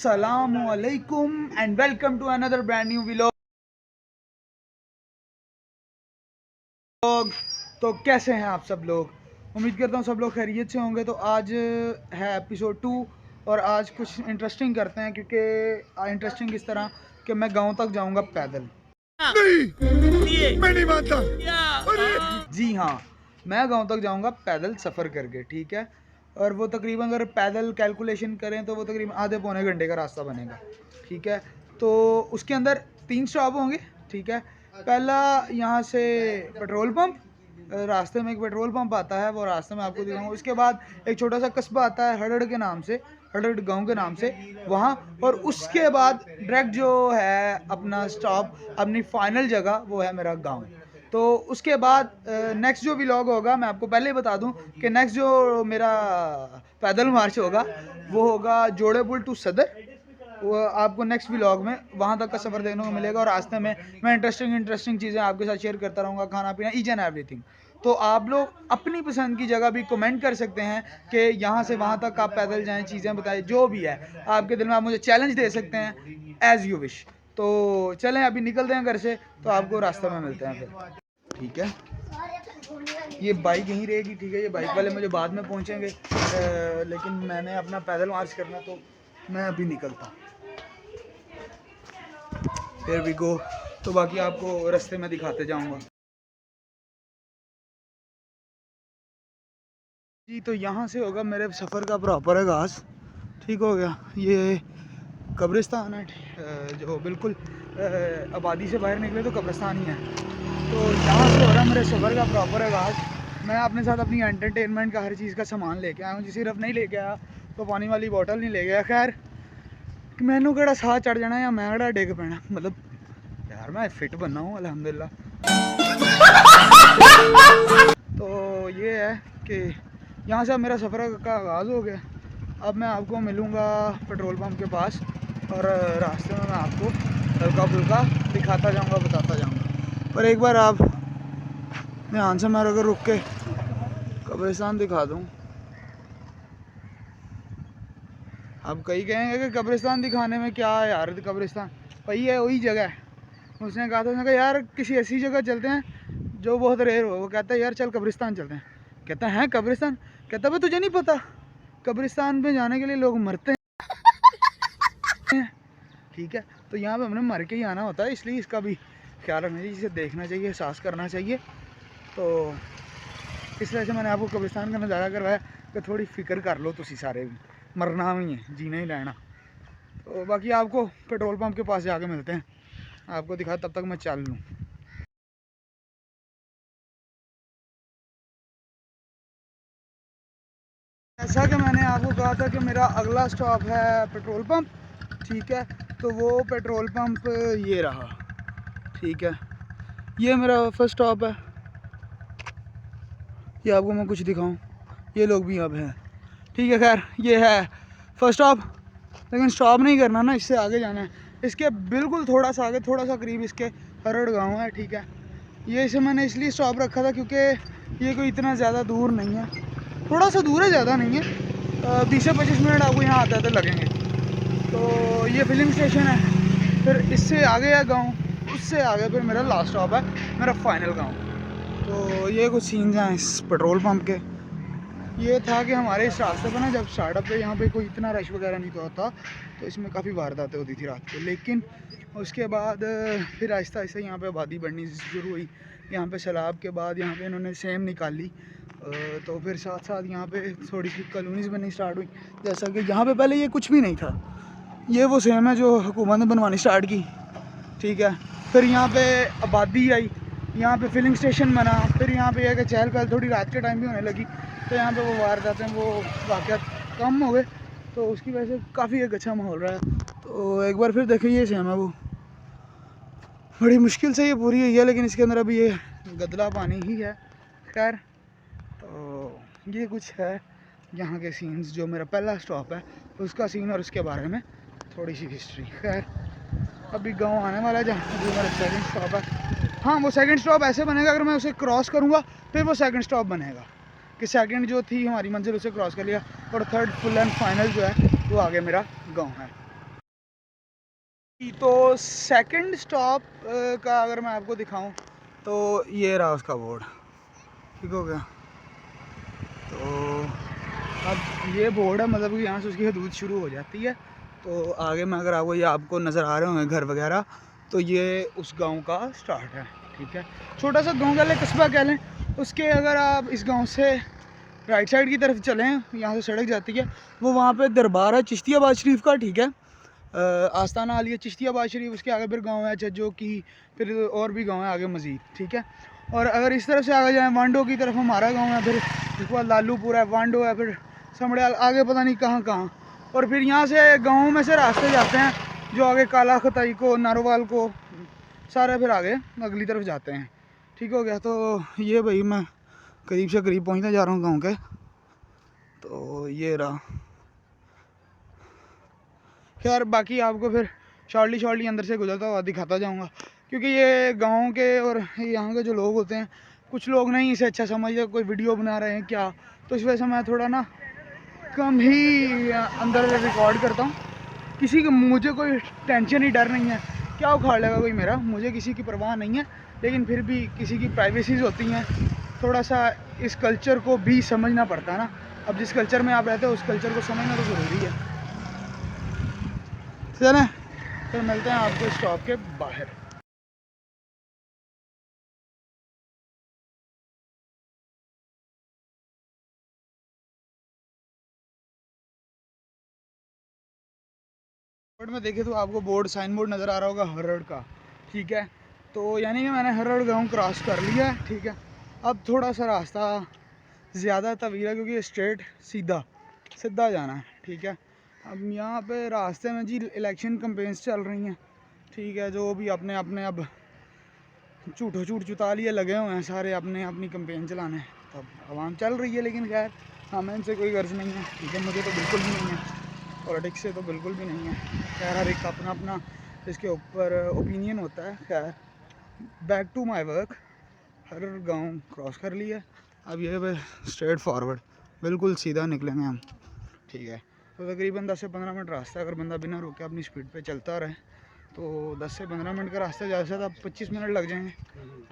अस्सलामुअलैकुम and welcome to another brand new vlog. तो कैसे हैं आप सब लोग? उम्मीद करता हूँ सब लोग खैरियत से होंगे। तो आज है एपिसोड 2 और आज कुछ इंटरेस्टिंग करते हैं, क्योंकि इंटरेस्टिंग इस तरह कि मैं गांव तक जाऊंगा पैदल। नहीं, मैं नहीं मानता। जी हाँ, मैं गांव तक जाऊंगा पैदल सफ़र करके, ठीक है। और वो तकरीबन अगर पैदल कैलकुलेशन करें तो वो तकरीबन आधे पौने घंटे का रास्ता बनेगा, ठीक है। तो उसके अंदर 3 स्टॉप होंगे, ठीक है। पहला यहाँ से पेट्रोल पंप, रास्ते में एक पेट्रोल पंप आता है, वो रास्ते में आपको दिखाऊंगा। उसके बाद एक छोटा सा कस्बा आता है हड़ड़ के नाम से, हड़ड़ गांव के नाम से, वहाँ। और उसके बाद डायरेक्ट जो है अपना स्टॉप, अपनी फाइनल जगह, वो है मेरा गांव। तो उसके बाद नेक्स्ट जो व्लॉग होगा, मैं आपको पहले ही बता दूं कि नेक्स्ट जो मेरा पैदल मार्च होगा वो होगा जोड़े पुल टू सदर। वो आपको नेक्स्ट व्लॉग में वहाँ तक का सफ़र देखने को मिलेगा और रास्ते में मैं इंटरेस्टिंग चीज़ें आपके साथ शेयर करता रहूँगा, खाना पीना, ईच एंड एवरीथिंग। तो आप लोग अपनी पसंद की जगह भी कमेंट कर सकते हैं कि यहाँ से वहाँ तक आप पैदल जाएँ, चीज़ें बताएं, जो भी है आपके दिल में, आप मुझे चैलेंज दे सकते हैं एज़ यू विश। तो चलें अभी निकलते हैं घर से, तो आपको रास्ते में मिलते हैं फिर, ठीक है। ये बाइक यहीं रहेगी, ठीक है। ये बाइक वाले मुझे बाद में पहुंचेंगे, लेकिन मैंने अपना पैदल मार्च करना, तो मैं अभी निकलता हूँ। फिर भी गो, तो बाकी आपको रास्ते में दिखाते जाऊंगा जी। तो यहाँ से होगा मेरे सफ़र का प्रॉपर आगाज़, ठीक हो गया। ये कब्रिस्तान है, जो बिल्कुल आबादी से बाहर निकले तो कब्रिस्तान ही है। तो यहाँ से हो रहा है मेरे सफ़र का प्रॉपर आगाज़। मैं अपने साथ अपनी एंटरटेनमेंट का हर चीज़ का सामान लेके आया हूँ। सिर्फ नहीं लेके आया तो पानी वाली बोतल नहीं ले गया। खैर, मैनू केड़ा साह चढ़ जाना या मैं केड़ा डिग पैना, मतलब यार मैं फिट बनना हूँ अल्हम्दुलिल्लाह। तो ये है कि यहाँ से मेरा सफ़र का आगाज़ हो गया। अब मैं आपको मिलूँगा पेट्रोल पंप के पास और रास्ते में मैं आपको हल्का फुल्का दिखाता जाऊँगा, बताता जाऊँगा। पर एक बार आप ध्यान से मैं अगर रुक के कब्रिस्तान दिखा दूँ, अब कई कहेंगे कि कब्रिस्तान दिखाने में क्या है यार, कब्रिस्तान वही है, वही जगह है। उसने कहा था, उसने कहा यार किसी ऐसी जगह चलते हैं जो बहुत रेयर हो। वो कहता है यार चल कब्रिस्तान चलते हैं। कहता है कब्रिस्तान? कहता है तुझे नहीं पता कब्रिस्तान पे जाने के लिए लोग मरते हैं, ठीक है। तो यहाँ पे हमने मर के ही आना होता है, इसलिए इसका भी ख्याल रखना चाहिए, इसे देखना चाहिए, एहसास करना चाहिए। तो इस वजह से मैंने आपको कब्रिस्तान का नज़ारा करवाया कि थोड़ी फिक्र कर लो, तुसी सारे भी मरना भी है, जीना ही रहना। तो बाकी आपको पेट्रोल पंप के पास जाके मिलते हैं, आपको दिखा, तब तक मैं चल लूँ। जैसा कि मैंने आपको कहा था कि मेरा अगला स्टॉप है पेट्रोल पंप, ठीक है। तो वो पेट्रोल पंप ये रहा, ठीक है। ये मेरा फर्स्ट स्टॉप है। ये आपको मैं कुछ दिखाऊं, ये लोग भी अब हैं, ठीक है। खैर, ये है फर्स्ट स्टॉप, लेकिन स्टॉप नहीं करना ना, इससे आगे जाना है। इसके बिल्कुल थोड़ा सा आगे, थोड़ा सा करीब इसके हरड़ गाँव है, ठीक है। ये इसे मैंने इसलिए स्टॉप रखा था क्योंकि ये कोई इतना ज़्यादा दूर नहीं है, थोड़ा सा दूर है, ज़्यादा नहीं है। 20 से 25 मिनट आपको यहाँ आते आते लगेंगे। तो ये फिलिंग स्टेशन है, फिर इससे आगे है गांव, उससे आगे फिर मेरा लास्ट स्टॉप है, मेरा फाइनल गांव। तो ये कुछ सीन्स हैं इस पेट्रोल पंप के। ये था कि हमारे इस रास्ते पर ना, जब स्टार्टअप पे यहाँ पे कोई इतना रश वगैरह नहीं होता, तो इसमें काफ़ी वारदातें होती थी रात को। लेकिन उसके बाद फिर आहिस्ता आहिस्ता यहाँ पे आबादी बढ़नी शुरू हुई। यहाँ पे सैलाब के बाद यहाँ पे इन्होंने सेम निकाली, तो फिर साथ साथ यहाँ पे थोड़ी सी कॉलोनीज़ बननी स्टार्ट हुई। जैसा कि यहाँ पे पहले ये कुछ भी नहीं था, ये वो सेम है जो हुकूमत ने बनवानी स्टार्ट की, ठीक है। फिर यहाँ पे आबादी आई, यहाँ पे फिलिंग स्टेशन बना, फिर यहाँ पे यह कि चहल पहल थोड़ी रात के टाइम भी होने लगी, तो यहाँ पे वो वारदातें, वो वाक़यात कम हो गए। तो उसकी वजह से काफ़ी एक अच्छा माहौल रहा है। तो एक बार फिर देखिए, ये सेम है, वो बड़ी मुश्किल से ये पूरी हुई है, लेकिन इसके अंदर अभी ये गदला पानी ही है। खैर, तो ये कुछ है यहाँ के सीन्स, जो मेरा पहला स्टॉप है उसका सीन और उसके बारे में थोड़ी सी हिस्ट्री। खैर, अभी गांव आने वाला है जहाँ जो मेरा सेकंड स्टॉप है। हाँ, वो सेकंड स्टॉप ऐसे बनेगा, अगर मैं उसे क्रॉस करूँगा फिर वो सेकंड स्टॉप बनेगा कि सेकंड जो थी हमारी मंजिल उसे क्रॉस कर लिया, और थर्ड फुल एंड फाइनल जो है वो आगे मेरा गांव है। तो सेकंड स्टॉप का अगर मैं आपको दिखाऊं तो ये रहा उसका बोर्ड, ठीक हो गया। तो अब ये बोर्ड है, मतलब कि यहाँ से उसकी हदूद शुरू हो जाती है। तो आगे में अगर आपको ये आपको नज़र आ रहे होंगे घर वगैरह, तो ये उस गांव का स्टार्ट है, ठीक है। छोटा सा गांव कह लें, कस्बा कह लें। उसके अगर आप इस गांव से राइट साइड की तरफ चलें, यहाँ से सड़क जाती है, वो वहाँ पे दरबार है चिश्तियाबाद शरीफ का, ठीक है। आस्ताना आलिया चिश्तियाबाद शरीफ, उसके आगे फिर गांव है जज्जो की, फिर और भी गांव है आगे मज़ीद, ठीक है। और अगर इस तरफ से आगे जाएँ वांडो की तरफ हमारा गांव है, फिर उसके बाद लालूपुर है, वांडो है, फिर समड़ियाल, आगे पता नहीं कहाँ कहाँ। और फिर यहाँ से गाँव में से रास्ते जाते हैं जो आगे काला खताई को, नारोवाल को, सारे फिर आगे अगली तरफ जाते हैं, ठीक हो गया। तो ये भाई मैं करीब से करीब पहुँचने जा रहा हूँ गाँव के। तो ये रहा। खैर बाकी आपको फिर शॉर्टली अंदर से गुजरता हुआ दिखाता जाऊंगा, क्योंकि ये गांव के और यहाँ के जो लोग होते हैं, कुछ लोग नहीं इसे अच्छा समझते, कोई वीडियो बना रहे हैं क्या, तो इस वजह से मैं थोड़ा ना कम ही अंदर रिकॉर्ड करता हूँ। किसी का मुझे कोई टेंशन ही डर नहीं है, क्या उखाड़ लेगा कोई मेरा, मुझे किसी की परवाह नहीं है। लेकिन फिर भी किसी की प्राइवेसीज होती हैं, थोड़ा सा इस कल्चर को भी समझना पड़ता है ना। अब जिस कल्चर में आप रहते हो उस कल्चर को समझना तो ज़रूरी है। चलें फिर मिलते हैं आपको स्टॉप के बाहर। बोर्ड में देखे तो आपको बोर्ड साइन बोर्ड नज़र आ रहा होगा हरड़ का, ठीक है। तो यानी कि मैंने हरड़ गाँव क्रॉस कर लिया है, ठीक है। अब थोड़ा सा रास्ता ज़्यादा तवील है, क्योंकि स्ट्रेट सीधा जाना है, ठीक है। अब यहाँ पे रास्ते में जी इलेक्शन कैंपेन्स चल रही हैं, ठीक है। जो भी अपने अपने अब झूठ चुतालिए लगे हुए हैं सारे अपने अपनी कैंपेन चलाने। तब आवाम चल रही है, लेकिन खैर हमें इनसे कोई गर्ज नहीं है, ठीक है। मुझे तो बिल्कुल भी नहीं है, पॉलिटिक्स से तो बिल्कुल भी नहीं है। खैर हर एक का अपना अपना इसके ऊपर ओपिनियन होता है। खैर बैक टू माई वर्क। हर गांव क्रॉस कर लिया, अब ये स्ट्रेट फॉरवर्ड बिल्कुल सीधा निकलेंगे हम, ठीक है। तो तकरीबन 10 से 15 मिनट रास्ता, अगर बंदा बिना रुके अपनी स्पीड पे चलता रहे तो 10 से 15 मिनट का रास्ता, ज़्यादा से ज़्यादा 25 मिनट लग जाएंगे,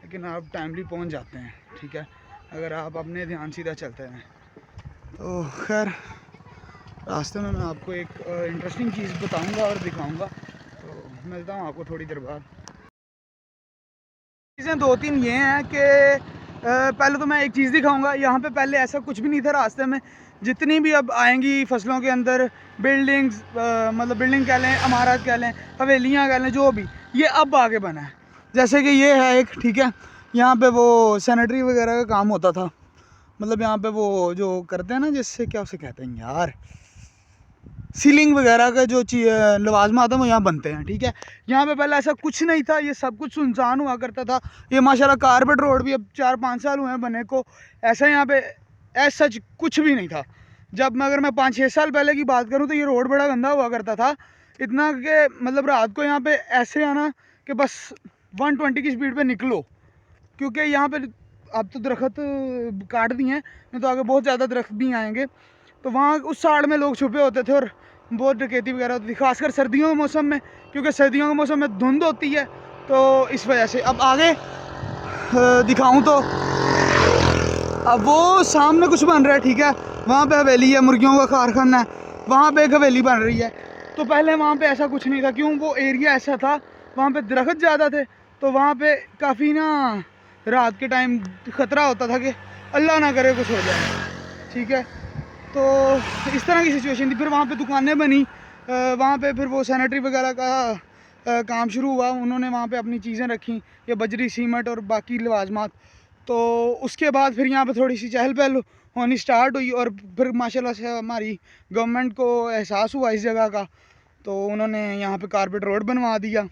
लेकिन आप टाइमली पहुंच जाते हैं, ठीक है, अगर आप अपने ध्यान सीधा चलते हैं। तो खैर रास्ते में मैं आपको एक इंटरेस्टिंग चीज़ बताऊंगा और दिखाऊंगा, तो मिलता हूँ आपको थोड़ी देर बाद। चीज़ें दो तीन ये हैं कि पहले तो मैं एक चीज़ दिखाऊंगा। यहाँ पे पहले ऐसा कुछ भी नहीं था रास्ते में। जितनी भी अब आएंगी फसलों के अंदर बिल्डिंग्स, मतलब बिल्डिंग कह लें, इमारत कह लें, हवेलियाँ कह लें, जो भी, ये अब आगे बना है। जैसे कि ये है एक, ठीक है, यहाँ पे वो सैनिटरी वगैरह का काम होता था, मतलब यहाँ पे वो जो करते हैं ना, जिससे क्या उसे कहते हैं यार, सीलिंग वगैरह का जो लवाजमात हैं वो यहाँ बनते हैं, ठीक है। यहाँ पे पहले ऐसा कुछ नहीं था, ये सब कुछ सुनसान हुआ करता था। ये माशाल्लाह कारपेट रोड भी अब 4-5 साल हुए हैं बने को। ऐसा यहाँ पे ऐसा सच कुछ भी नहीं था। जब मैं अगर मैं 5-6 साल पहले की बात करूँ तो ये रोड बड़ा गंदा हुआ करता था, इतना कि मतलब रात को यहाँ पे ऐसे आना कि बस 120 की स्पीड पर निकलो, क्योंकि यहाँ पर अब तो दरख्त काट दिए हैं, नहीं तो आगे बहुत ज़्यादा दरख्त भी आएंगे। तो वहाँ उस साइड में लोग छुपे होते थे और बहुत डकैती वगैरह होती थी, खासकर सर्दियों के मौसम में, क्योंकि सर्दियों के मौसम में धुंध होती है, तो इस वजह से। अब आगे दिखाऊं तो अब वो सामने कुछ बन रहा है, ठीक है, वहाँ पे हवेली है, मुर्गियों का कारखाना है, वहाँ पे एक हवेली बन रही है। तो पहले वहाँ पे ऐसा कुछ नहीं था, क्यों, वो एरिया ऐसा था, वहाँ पे दरख्त ज़्यादा थे, तो वहाँ पे काफ़ी ना रात के टाइम ख़तरा होता था कि अल्लाह ना करे कुछ हो जाए, ठीक है। तो इस तरह की सिचुएशन थी। फिर वहाँ पे दुकानें बनी, वहाँ पे फिर वो सैनिटरी वगैरह का काम शुरू हुआ, उन्होंने वहाँ पे अपनी चीज़ें रखी, ये बजरी, सीमेंट और बाकी लवाजमात। तो उसके बाद फिर यहाँ पे थोड़ी सी चहल पहल होनी स्टार्ट हुई, और फिर माशाल्लाह से हमारी गवर्नमेंट को एहसास हुआ इस जगह का, तो उन्होंने यहाँ पे कारपेट रोड बनवा दिया,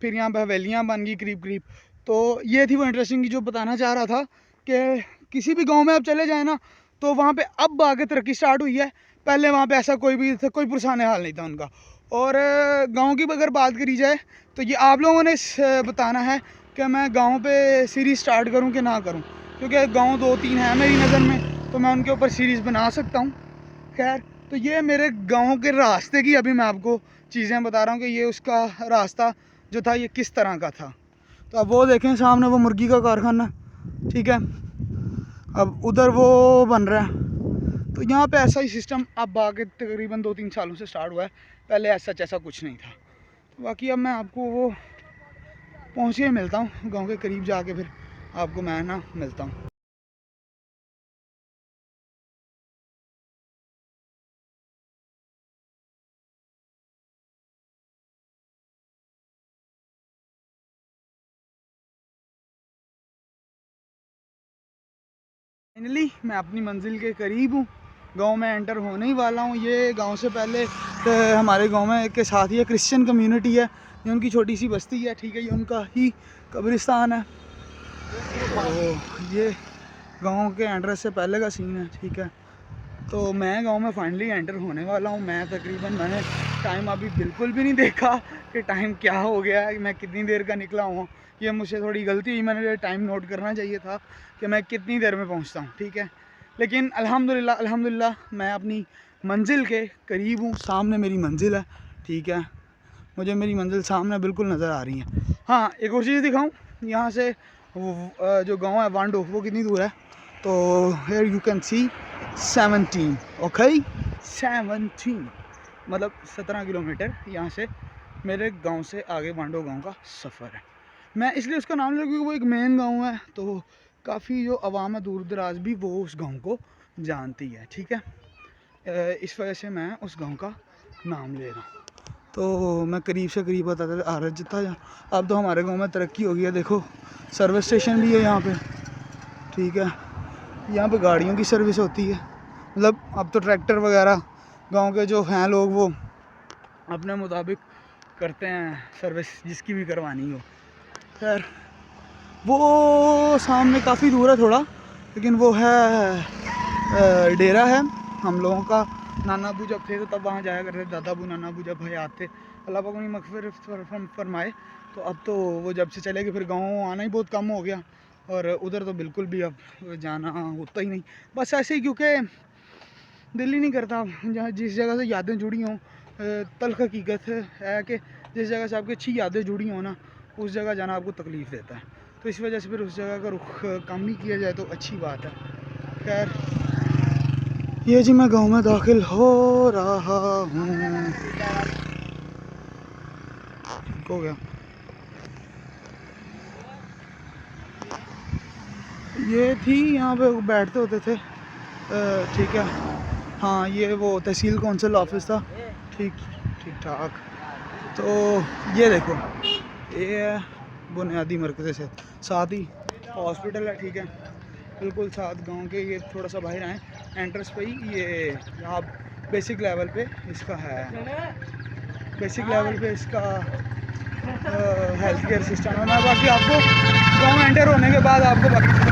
फिर यहाँ पे हवेलियाँ बन गई करीब करीब। तो ये थी वो इंटरेस्टिंग जो बताना चाह रहा था कि किसी भी गाँव में आप चले जाएँ ना, तो वहाँ पे अब आगे तरक्की स्टार्ट हुई है। पहले वहाँ पे ऐसा कोई पुरसान हाल नहीं था उनका। और गांव की अगर बात करी जाए तो ये आप लोगों ने बताना है कि मैं गांव पे सीरीज़ स्टार्ट करूं कि ना करूं, क्योंकि गांव 2-3 हैं मेरी नज़र में, तो मैं उनके ऊपर सीरीज़ बना सकता हूं। खैर तो ये मेरे गांव के रास्ते की अभी मैं आपको चीज़ें बता रहा हूँ कि ये उसका रास्ता जो था ये किस तरह का था। तो अब वो देखें सामने वो मुर्गी का कारखाना, ठीक है, अब उधर वो बन रहा है। तो यहाँ पे ऐसा ही सिस्टम अब आगे तकरीबन 2-3 सालों से स्टार्ट हुआ है, पहले ऐसा कुछ नहीं था। बाकी अब मैं आपको वो पहुँच के मिलता हूँ गांव के करीब जाके, फिर आपको मैं ना मिलता हूँ। फाइनली मैं अपनी मंजिल के करीब हूँ, गांव में एंटर होने ही वाला हूँ। ये गांव से पहले हमारे गांव में के साथ ही क्रिश्चियन कम्युनिटी है, ये उनकी छोटी सी बस्ती है, ठीक है, ये उनका ही कब्रिस्तान है। तो ये गांव के एंट्रेंस से पहले का सीन है, ठीक है। तो मैं गांव में फाइनली एंटर होने वाला हूँ। मैंने टाइम अभी बिल्कुल भी नहीं देखा कि टाइम क्या हो गया है, मैं कितनी देर का निकला हूँ। ये मुझसे थोड़ी गलती हुई, मैंने टाइम नोट करना चाहिए था कि मैं कितनी देर में पहुँचता हूँ, ठीक है। लेकिन अल्हम्दुलिल्लाह मैं अपनी मंजिल के करीब हूँ। सामने मेरी मंजिल है, ठीक है, मुझे मेरी मंजिल सामने बिल्कुल नज़र आ रही है। हाँ, एक और चीज़ दिखाऊँ, यहाँ से जो गाँव है वांडो वो कितनी दूर है। तो here you can see 17, okay, 17 मतलब 17 किलोमीटर यहाँ से मेरे गांव से आगे वांडो गांव का सफ़र है। मैं इसलिए उसका नाम लिया क्योंकि वो एक मेन गांव है, तो काफ़ी जो आवाम है दूर दराज भी वो उस गांव को जानती है, ठीक है। इस वजह से मैं उस गांव का नाम ले रहा हूँ। तो मैं करीब से करीब बताता आ रहा था। अब तो हमारे गांव में तरक्की हो गई है, देखो सर्विस स्टेशन भी है यहाँ पे, ठीक है। यहाँ पे गाड़ियों की सर्विस होती है, मतलब अब तो ट्रैक्टर वगैरह गांव के जो हैं लोग वो अपने मुताबिक करते हैं सर्विस, जिसकी भी करवानी हो। खैर वो सामने काफ़ी दूर है थोड़ा, लेकिन वो है डेरा है हम लोगों का। नाना अबू जब थे तो तब वहाँ जाया करते, दादा अबू नाना अबू जब हयात थे, अल्लाह पाक उन्हें मग़फ़िरत फरमाए। तो अब तो वो जब से चले गए फिर गाँव आना ही बहुत कम हो गया, और उधर तो बिल्कुल भी अब जाना होता ही नहीं। बस ऐसे ही, क्योंकि दिल ही नहीं करता। जहाँ जिस जगह से यादें जुड़ी हों, तल्ख़ हकीकत है कि जिस जगह से आपकी अच्छी यादें जुड़ी हों ना, उस जगह जाना आपको तकलीफ़ देता है। तो इस वजह से फिर उस जगह का रुख कम ही किया जाए तो अच्छी बात है। खैर ये जी मैं गाँव में दाखिल हो रहा हूँ, हो गया। ये थी यहाँ पे बैठते होते थे, ठीक है। हाँ ये वो तहसील कौंसिल ऑफिस था, ठीक ठीक ठाक। तो ये देखो ये है बुनियादी मरकज़ से साथ ही हॉस्पिटल है, ठीक है, बिल्कुल साथ गांव के। ये थोड़ा सा बाहर आए एंट्रेंस पे ही, ये यहाँ बेसिक लेवल पे इसका है, बेसिक लेवल पे इसका हेल्थ केयर सिस्टम है। मैं बाकी आपको गांव एंटर होने के बाद आपको बाकी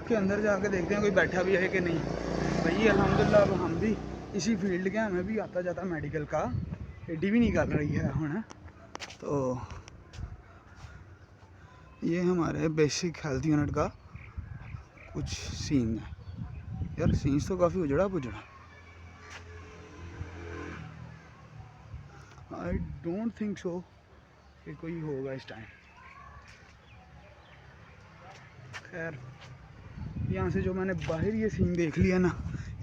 के अंदर जाके देखते हैं कोई बैठा भी है कि नहीं। भाई अल्हम्दुलिल्लाह अब हम भी इसी फील्ड के, हमें भी आता जाता मेडिकल का एडी भी निकल रही है हूँ। तो ये हमारे बेसिक हेल्थ यूनिट का कुछ सीन है यार, सीन्स तो काफ़ी उजड़ा पुजड़ा। आई डोंट थिंक सो कि कोई होगा इस टाइम। खैर यहाँ से जो मैंने बाहर ये सीन देख लिया ना,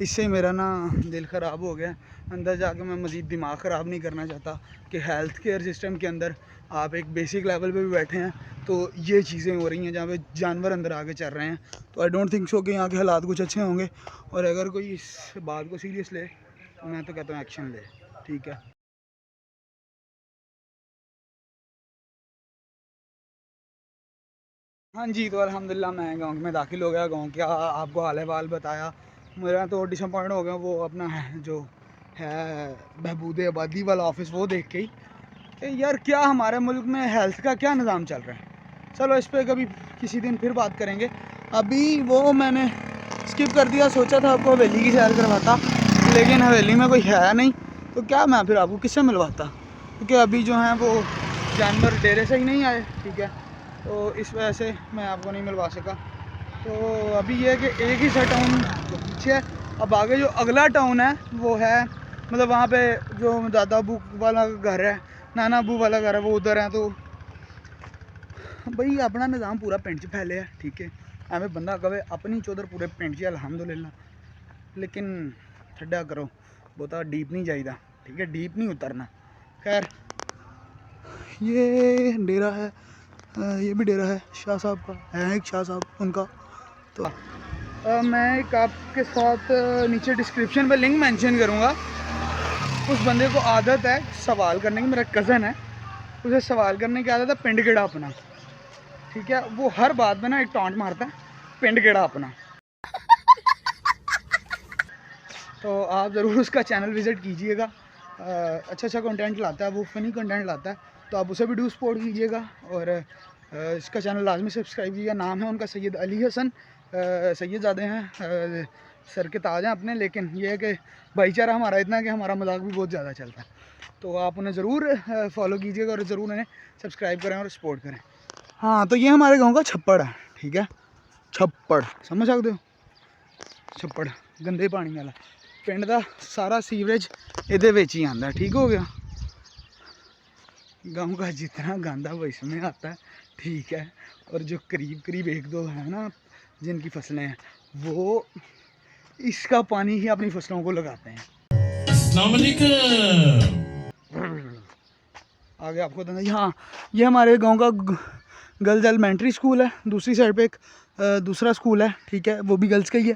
इससे मेरा ना दिल ख़राब हो गया। अंदर जाके मैं मज़ीद दिमाग ख़राब नहीं करना चाहता कि हेल्थ केयर सिस्टम के अंदर आप एक बेसिक लेवल पे भी बैठे हैं तो ये चीज़ें हो रही हैं जहाँ पे जानवर अंदर आके चल रहे हैं। तो आई डोंट थिंक सो कि यहाँ के हालात कुछ अच्छे होंगे, और अगर कोई इस बात को सीरियस ले तो मैं तो कहता हूँ एक्शन ले, ठीक है। हाँ जी, तो अल्हम्दुलिल्लाह मैं गाँव में दाखिल हो गया। गाँव का आपको हाल अहवाल बताया। मेरा तो डिसअपॉइंट हो गया वो अपना है जो है बहबूद आबादी वाला ऑफिस, वो देख के ही कि यार क्या हमारे मुल्क में हेल्थ का क्या निज़ाम चल रहा है। चलो इस पर कभी किसी दिन फिर बात करेंगे। अभी वो मैंने स्किप कर दिया, सोचा था आपको हवेली की सैर करवाता, लेकिन हवेली में कोई है नहीं, तो क्या मैं फिर आपको किससे मिलवाता, क्योंकि अभी जो हैं वो जानवर डेरे से ही नहीं आए, ठीक है। तो इस वजह से मैं आपको नहीं मिलवा सका। तो अभी ये है कि एक ही सा टाउन पीछे है। अब आगे जो अगला टाउन है वो है, मतलब वहाँ पे जो दादा अबू वाला घर है, नाना अबू वाला घर है, वो उधर है। तो भाई अपना निज़ाम पूरा पिंड च फैले है, ठीक है। एवं बंदा कहे अपनी चौधर पूरे पिंड च अलहमदुलिल्लाह, लेकिन छड्डा करो, बहुता डीप नहीं जाइदा, ठीक है, डीप नहीं उतरना। खैर ये डेरा है, ये भी डेरा है शाह साहब का, है एक शाह साहब उनका। तो मैं एक आपके साथ नीचे डिस्क्रिप्शन पे लिंक मेंशन करूँगा। उस बंदे को आदत है सवाल करने की, मेरा कज़न है, उसे सवाल करने की आदत है, पिंड केड़ा अपना, ठीक है। वो हर बात में ना एक टॉन्ट मारता है, पिंड केड़ा अपना। तो आप ज़रूर उसका चैनल विज़िट कीजिएगा, अच्छा अच्छा कंटेंट लाता है वो, फ़नी कंटेंट लाता है, तो आप उसे भी डू सपोर्ट कीजिएगा। और इसका चैनल लाजमी सब्सक्राइब कीजिएगा। नाम है उनका सैयद अली हसन, सैयदज़ादे हैं, सर के ताज हैं अपने। लेकिन ये है कि भाईचारा हमारा इतना है कि हमारा मजाक भी बहुत ज़्यादा चलता है। तो आप उन्हें ज़रूर फॉलो कीजिएगा और ज़रूर उन्हें सब्सक्राइब करें और सपोर्ट करें। हाँ, तो ये हमारे गाँव का छप्पड़ है, ठीक है, छप्पड़ समझ सकते हो, छप्पड़ गंदे पानी वाला। पिंड का सारा सीवरेज ये ही आता है, ठीक हो गया। गांव का जितना गंदा वो इसमें आता है, ठीक है। और जो करीब करीब एक दो है ना जिनकी फसलें हैं, वो इसका पानी ही अपनी फसलों को लगाते हैं। आगे आपको बताना, हाँ ये हमारे गांव का गर्ल्स एलिमेंट्री स्कूल है। दूसरी साइड पे एक दूसरा स्कूल है, ठीक है, वो भी गर्ल्स का ही है।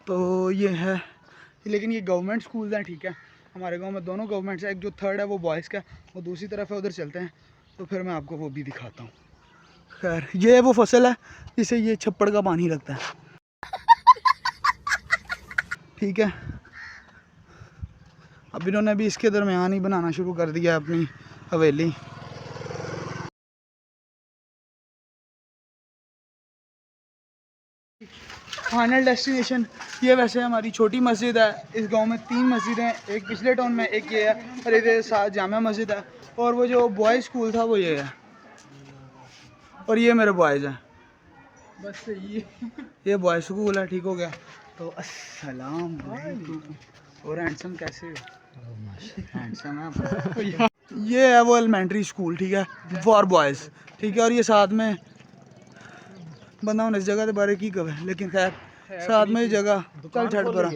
तो ये है, लेकिन ये गवर्नमेंट स्कूल हैं, ठीक है। हमारे गांव में दोनों गवर्नमेंट्स है, एक जो थर्ड है वो बॉयज़ का, वो दूसरी तरफ है, उधर चलते हैं तो फिर मैं आपको वो भी दिखाता हूँ। खैर ये वो फसल है जिसे ये छप्पड़ का पानी लगता है, ठीक है। अब इन्होंने भी इसके दरमियान ही बनाना शुरू कर दिया है अपनी हवेली। फाइनल डेस्टिनेशन ये वैसे हमारी छोटी मस्जिद है। इस गांव में 3 मस्जिद हैं, एक पिछले टाउन में, एक ये है, और इधर साथ जामा मस्जिद है। और वो जो बॉयज़ स्कूल था वो ये है, और ये मेरे बॉयज़ हैं, बस ये बॉयज़ स्कूल है, ठीक हो गया। तो अस्सलाम वालेकुम। और हैंडसम कैसे हो? हैंडसम है। ये है वो एलिमेंट्री स्कूल, ठीक है, फॉर बॉयज़, ठीक है। और ये साथ में बंदा हूँ इस जगह के बारे की कवे, लेकिन खैर साथ में जगह कल छड़ पर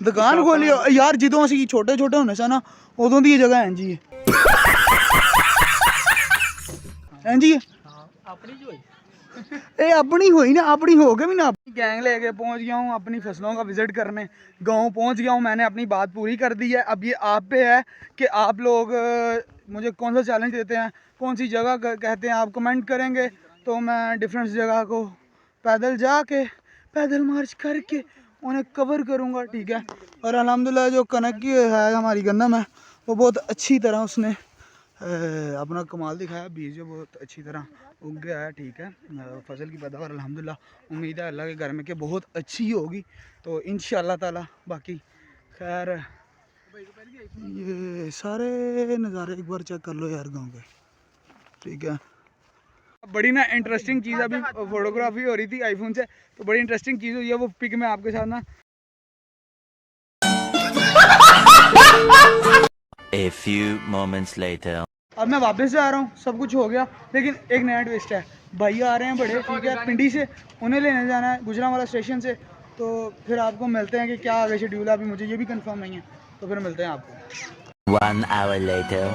दुकान खोली यार, जिदों असी छोटे छोटे होने से ना उदों दी जगह है जी, है जी ए अपनी हुई ना, अपनी हो गई भी ना। अपनी गैंग लेके पहुंच गया हूँ अपनी फसलों का विजिट करने, गांव पहुंच गया हूँ, मैंने अपनी बात पूरी कर दी है। अब ये आप पे है कि आप लोग मुझे कौन सा चैलेंज देते हैं, कौन सी जगह कहते हैं। आप कमेंट करेंगे तो मैं डिफरेंट जगह को पैदल जाके, पैदल मार्च करके उन्हें कवर करूँगा, ठीक है। और अल्हम्दुलिल्लाह जो कनक की है हमारी गंदम है, वो बहुत अच्छी तरह उसने अपना कमाल दिखाया। बीज जो बहुत अच्छी तरह उग गया है, ठीक है। फसल की पैदावार अल्हम्दुलिल्लाह उम्मीद है अल्लाह के घर में कि बहुत अच्छी होगी, तो इंशाअल्लाह ताला। बाकी खैर ये सारे नज़ारे एक बार चेक कर लो यार गाँव के, ठीक है। बड़ी ना इंटरेस्टिंग चीज़, अभी फोटोग्राफी हो रही थी आईफोन से, तो बड़ी इंटरेस्टिंग चीज़ हुई है, वो पिक में आपके साथ ना A few moments later. अब मैं वापस जा रहा हूँ, सब कुछ हो गया, लेकिन एक नया ट्विस्ट है। भाई आ रहे हैं बड़े, ठीक है, पिंडी से, उन्हें लेने जाना है गुजरांवाला स्टेशन से। तो फिर आपको मिलते हैं कि क्या आगे शेड्यूल है, अभी मुझे ये भी कंफर्म नहीं है, तो फिर मिलते हैं आपको 1 hour later.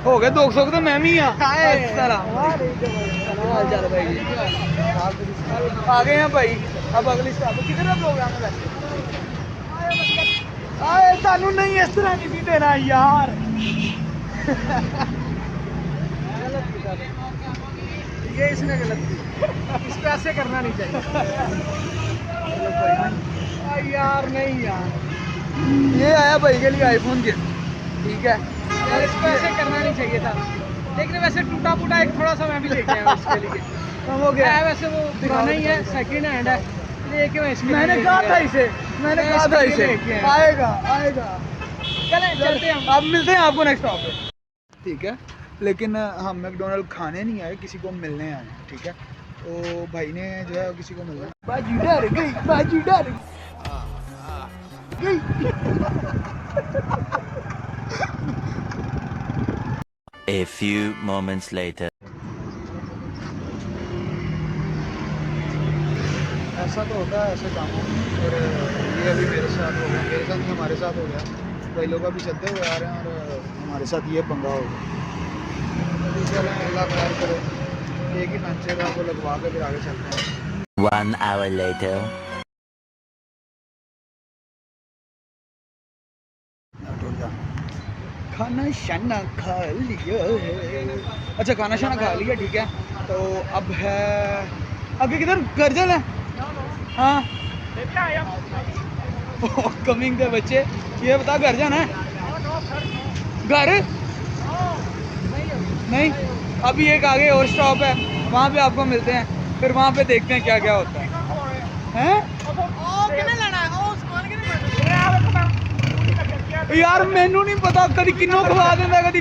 हो गए 200 तो मैं भी आ गए हैं भाई। अब अगली स्टॉप किधर प्रोग्राम है वैसे? आए सानू नहीं इस तरह नहीं देना यार। ये इसने गलत की, इस पे ऐसे करना नहीं चाहिए यार, नहीं यार। ये आया भाई के लिए आईफोन गिफ्ट, ठीक है यार, इस पे ऐसे करना नहीं चाहिए था। लेकिन वैसे टूटा फूटा एक थोड़ा सा मैं भी लेके आया उसके लिए, तो हो गया है। वैसे वो पुराना ही है, सेकंड हैंड है, लेके मैं इसके मैंने कहा था इसे, मैंने कहा था इसे आएगा आएगा। चलें चलते हैं, अब मिलते हैं आपको नेक्स्ट स्टॉप पे, ठीक है। लेकिन हम मैकडोनल्ड खाने नहीं आए, किसी को मिलने आए हैं, ठीक है। तो भाई ने जो है किसी को मिलना, बाजी डर गई, बाजी डर गई। A few moments later. ऐसा तो होता है ऐसे कामों में, और ये अभी मेरे साथ हो गया, मेरे साथ नहीं हमारे साथ हो गया। कई लोग अभी चलते हुए आ रहे हैं और हमारे साथ ये पंगा हो गया। तो चलें, अल्लाह खैर करे, एक ही पंचर आपको लगवा के फिर आगे चलते हैं। 1 hour later. खाना शाना खा लिया है, अच्छा खाना शाना खा लिया, ठीक है। तो अब है आगे किधर, घर चल है। हाँ कमिंग थे बच्चे, ये बता घर जाना है, घर नहीं, अभी एक आगे और स्टॉप है, वहाँ पे आपको मिलते हैं, फिर वहाँ पे देखते हैं क्या क्या होता है, हैं? यार मैनू नहीं पता, कभी किन्नों खवा देता कभी।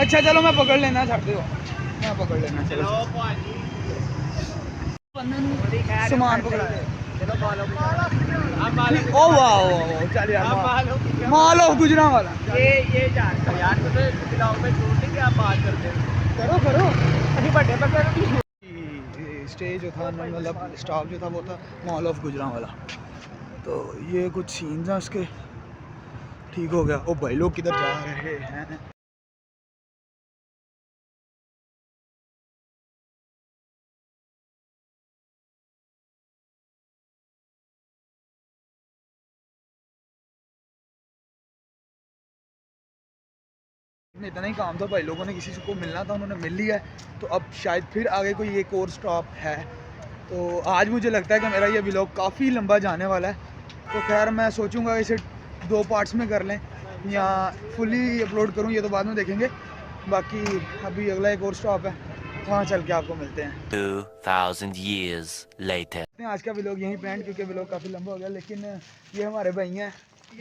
अच्छा चलो मैं पकड़ लेना, छड़ दो मैं पकड़ लेना, चलो सामान पकड़ा है। ओ वाह चल यार, माल ऑफ गुजरांवाला, ये जानता यार, तुझे ब्लॉग में छोड़ के क्या बात करते हैं। करो करो। अभी बड़े बड़े स्टेज जो था, मतलब स्टॉप जो था वो था मॉल ऑफ गुजरांवाला। तो ये कुछ सीन्स हैं उसके, ठीक हो गया। ओ भाई लोग किधर जा रहे हैं, इतना ही काम था, भाई लोगों ने किसी को मिलना था, उन्होंने मिल लिया है। तो अब शायद फिर आगे कोई एक और स्टॉप है। तो आज मुझे लगता है कि मेरा ये व्लॉग काफ़ी लंबा जाने वाला है। तो खैर मैं सोचूंगा इसे 2 पार्ट्स में कर लें या फुली अपलोड करूं, ये तो बाद में देखेंगे। बाकी अभी अगला एक और स्टॉप है, वहाँ चल के आपको मिलते हैं। 2000 years later. आज का व्लॉग यहीं पे एंड, क्योंकि व्लॉग काफ़ी लंबा हो गया। लेकिन ये हमारे भाई हैं,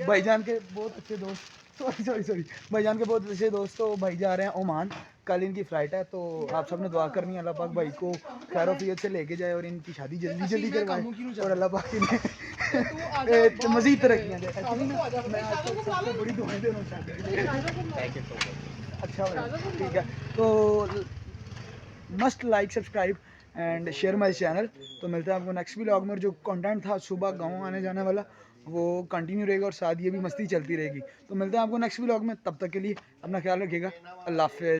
भाईजान के बहुत अच्छे दोस्त, सॉरी भाईजान के बहुत अच्छे दोस्त। तो भाई जा रहे हैं ओमान, कल इनकी फ़्लाइट है। तो आप सबने दुआ करनी है अल्लाह पाक भाई को खैरोफियत से लेके जाए और इनकी शादी जल्दी जल्दी करवाए, और अल्लाह पाक इन्हें मज़ीद तरक्कियाँ दे। एक्चुअली ना मैं आज तक सबसे बड़ी दुआएं दे रहा हूँ शादी। अच्छा भाई ठीक है, तो must like subscribe and share my channel. तो मिलते हैं आपको नेक्स्ट व्लॉग में। और जो कंटेंट था सुबह गाँव आने जाने वाला, वो कंटिन्यू रहेगा और साथ ये भी मस्ती चलती रहेगी। तो मिलते हैं आपको नेक्स्ट व्लॉग में, तब तक के लिए अपना ख्याल रखिएगा, अल्लाह हाफ़िज़।